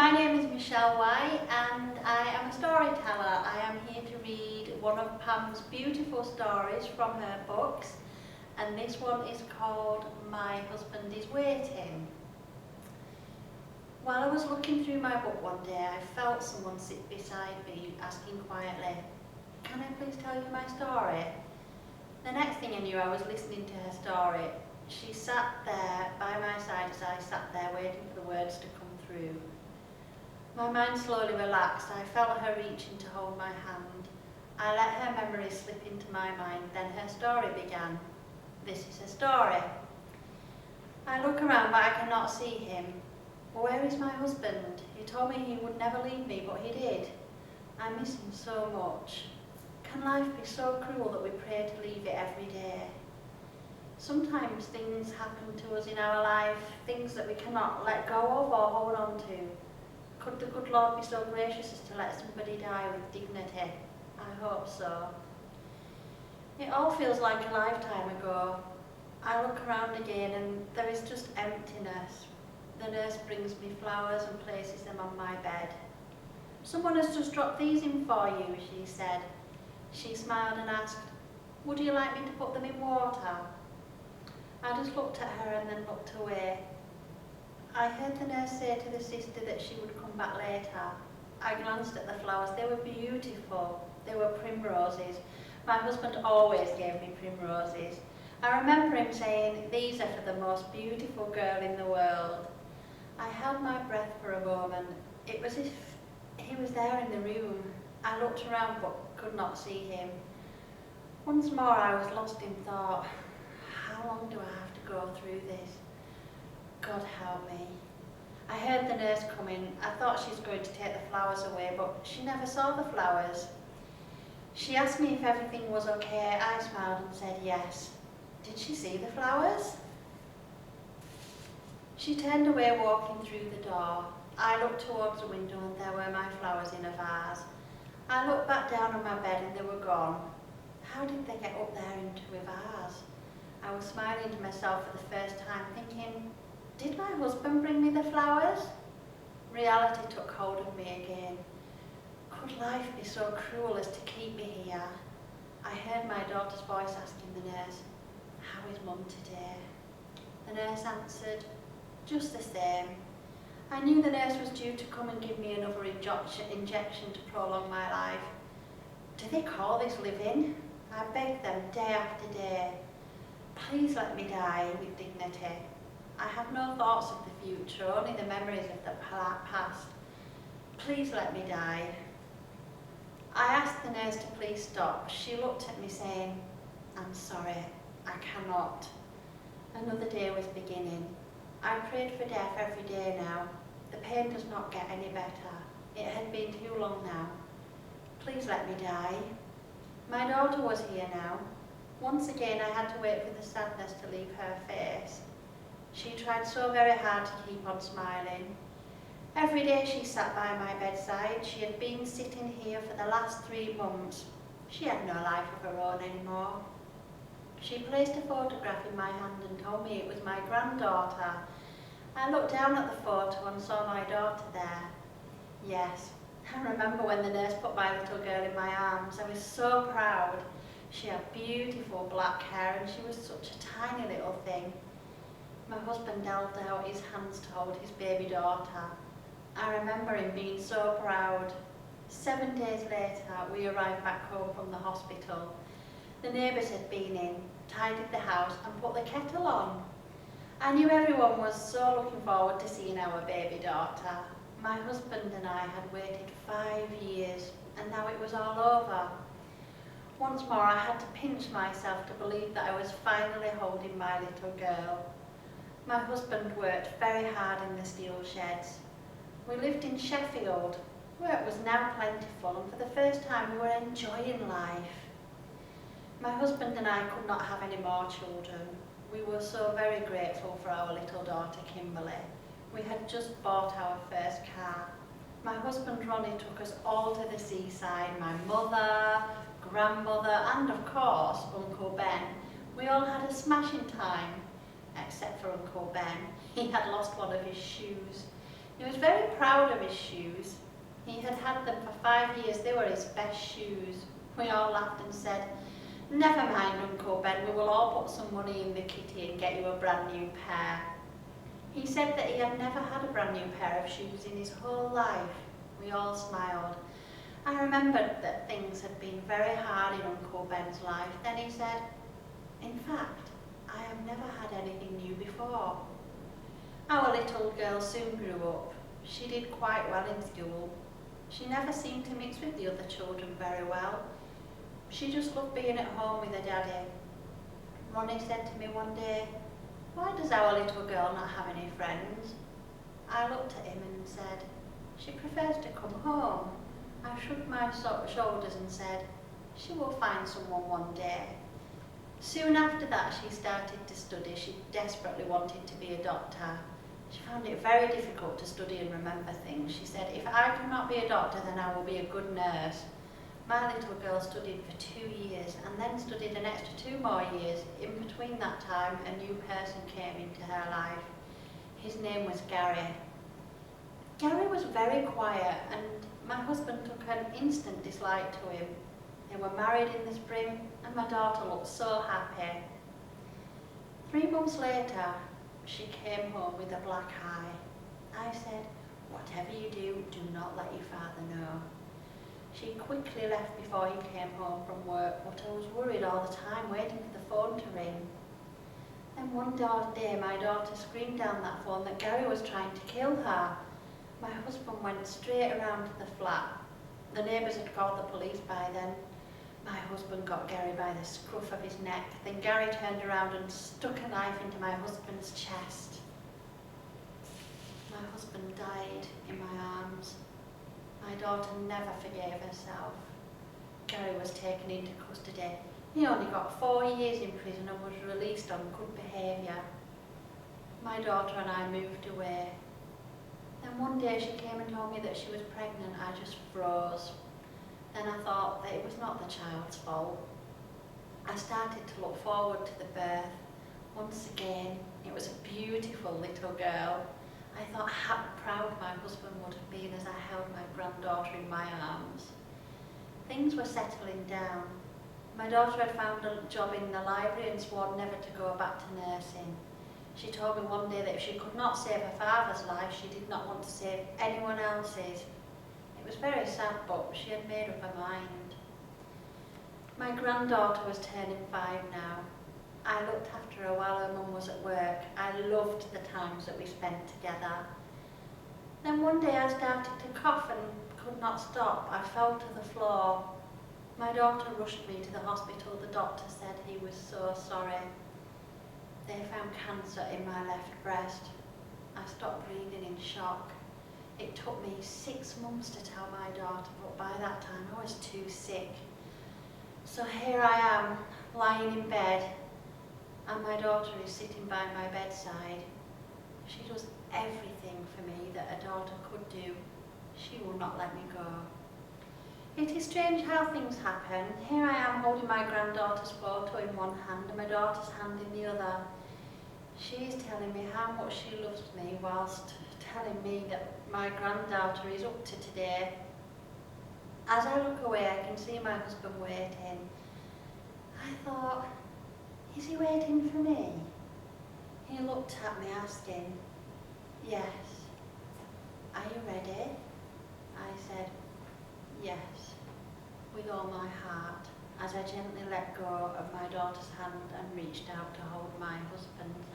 My name is Michelle White and I am a storyteller. I am here to read one of Pam's beautiful stories from her books, and this one is called My Husband is Waiting. While I was looking through my book one day, I felt someone sit beside me asking quietly, "Can I please tell you my story?" The next thing I knew, I was listening to her story. She sat there by my side as I sat there waiting for the words to come through. My mind slowly relaxed. I felt her reaching to hold my hand. I let her memory slip into my mind. Then her story began. This is her story. I look around but I cannot see him. Where is my husband? He told me he would never leave me, but he did. I miss him so much. Can life be so cruel that we pray to leave it every day? Sometimes things happen to us in our life, things that we cannot let go of or hold on to. Could the good Lord be so gracious as to let somebody die with dignity? I hope so. It all feels like a lifetime ago. I look around again and there is just emptiness. The nurse brings me flowers and places them on my bed. "Someone has just dropped these in for you," she said. She smiled and asked, "Would you like me to put them in water?" I just looked at her and then looked away. I heard the nurse say to the sister that she would come back later. I glanced at the flowers. They were beautiful. They were primroses. My husband always gave me primroses. I remember him saying, "These are for the most beautiful girl in the world." I held my breath for a moment. It was as if he was there in the room. I looked around but could not see him. Once more I was lost in thought. How long do I have to go through this? God help me. I heard the nurse come in. I thought she was going to take the flowers away, but she never saw the flowers. She asked me if everything was okay. I smiled and said yes. Did she see the flowers? She turned away, walking through the door. I looked towards the window and there were my flowers in a vase. I looked back down on my bed and they were gone. How did they get up there into a vase? I was smiling to myself for the first time, thinking, did my husband bring me the flowers? Reality took hold of me again. Could life be so cruel as to keep me here? I heard my daughter's voice asking the nurse, "How is Mum today?" The nurse answered, "Just the same." I knew the nurse was due to come and give me another injection to prolong my life. Do they call this living? I begged them day after day. Please let me die with dignity. I have no thoughts of the future, only the memories of the past. Please let me die. I asked the nurse to please stop. She looked at me saying, "I'm sorry, I cannot." Another day was beginning. I prayed for death every day now. The pain does not get any better. It had been too long now. Please let me die. My daughter was here now. Once again I had to wait for the sadness to leave her face. She tried so very hard to keep on smiling. Every day she sat by my bedside. She had been sitting here for the last 3 months. She had no life of her own anymore. She placed a photograph in my hand and told me it was my granddaughter. I looked down at the photo and saw my daughter there. Yes, I remember when the nurse put my little girl in my arms. I was so proud. She had beautiful black hair and she was such a tiny little thing. My husband held out his hands to hold his baby daughter. I remember him being so proud. 7 days later, we arrived back home from the hospital. The neighbours had been in, tidied the house and put the kettle on. I knew everyone was so looking forward to seeing our baby daughter. My husband and I had waited 5 years and now it was all over. Once more I had to pinch myself to believe that I was finally holding my little girl. My husband worked very hard in the steel sheds. We lived in Sheffield. Work was now plentiful and for the first time we were enjoying life. My husband and I could not have any more children. We were so very grateful for our little daughter Kimberly. We had just bought our first car. My husband Ronnie took us all to the seaside, my mother, grandmother and of course Uncle Ben. We all had a smashing time, except for Uncle Ben. He had lost one of his shoes. He was very proud of his shoes. He had had them for 5 years. They were his best shoes. We all laughed and said, "Never mind, Uncle Ben, we will all put some money in the kitty and get you a brand new pair." He said that he had never had a brand new pair of shoes in his whole life. We all smiled. I remembered that things had been very hard in Uncle Ben's life. Then he said, "In fact, I have never had anything new before." Our little girl soon grew up. She did quite well in school. She never seemed to mix with the other children very well. She just loved being at home with her daddy. Ronnie said to me one day, "Why does our little girl not have any friends?" I looked at him and said, "She prefers to come home." I shrugged my shoulders and said, "She will find someone one day." Soon after that, she started to study. She desperately wanted to be a doctor. She found it very difficult to study and remember things. She said, "If I cannot be a doctor, then I will be a good nurse." My little girl studied for 2 years and then studied an extra 2 more years. In between that time, a new person came into her life. His name was Gary. Gary was very quiet, and my husband took an instant dislike to him. They were married in the spring, and my daughter looked so happy. 3 months later, she came home with a black eye. I said, "Whatever you do, do not let your father know." She quickly left before he came home from work, but I was worried all the time, waiting for the phone to ring. Then one day, my daughter screamed down that phone that Gary was trying to kill her. My husband went straight around to the flat. The neighbours had called the police by then. My husband got Gary by the scruff of his neck. Then Gary turned around and stuck a knife into my husband's chest. My husband died in my arms. My daughter never forgave herself. Gary was taken into custody. He only got 4 years in prison and was released on good behaviour. My daughter and I moved away. Then one day she came and told me that she was pregnant. I just froze. Then I thought that it was not the child's fault. I started to look forward to the birth. Once again, it was a beautiful little girl. I thought how proud my husband would have been as I held my granddaughter in my arms. Things were settling down. My daughter had found a job in the library and swore never to go back to nursing. She told me one day that if she could not save her father's life, she did not want to save anyone else's. It was very sad, but she had made up her mind. My granddaughter was turning 5 now. I looked after her while her mum was at work. I loved the times that we spent together. Then one day I started to cough and could not stop. I fell to the floor. My daughter rushed me to the hospital. The doctor said he was so sorry. They found cancer in my left breast. I stopped breathing in shock. It took me 6 months to tell my daughter, but by that time I was too sick. So here I am, lying in bed, and my daughter is sitting by my bedside. She does everything for me that a daughter could do. She will not let me go. It is strange how things happen. Here I am holding my granddaughter's photo in one hand and my daughter's hand in the other. She is telling me how much she loves me whilst telling me that my granddaughter is up to today. As I look away, I can see my husband waiting. I thought, is he waiting for me? He looked at me asking, "Yes. Are you ready?" I said, "Yes," with all my heart, as I gently let go of my daughter's hand and reached out to hold my husband's.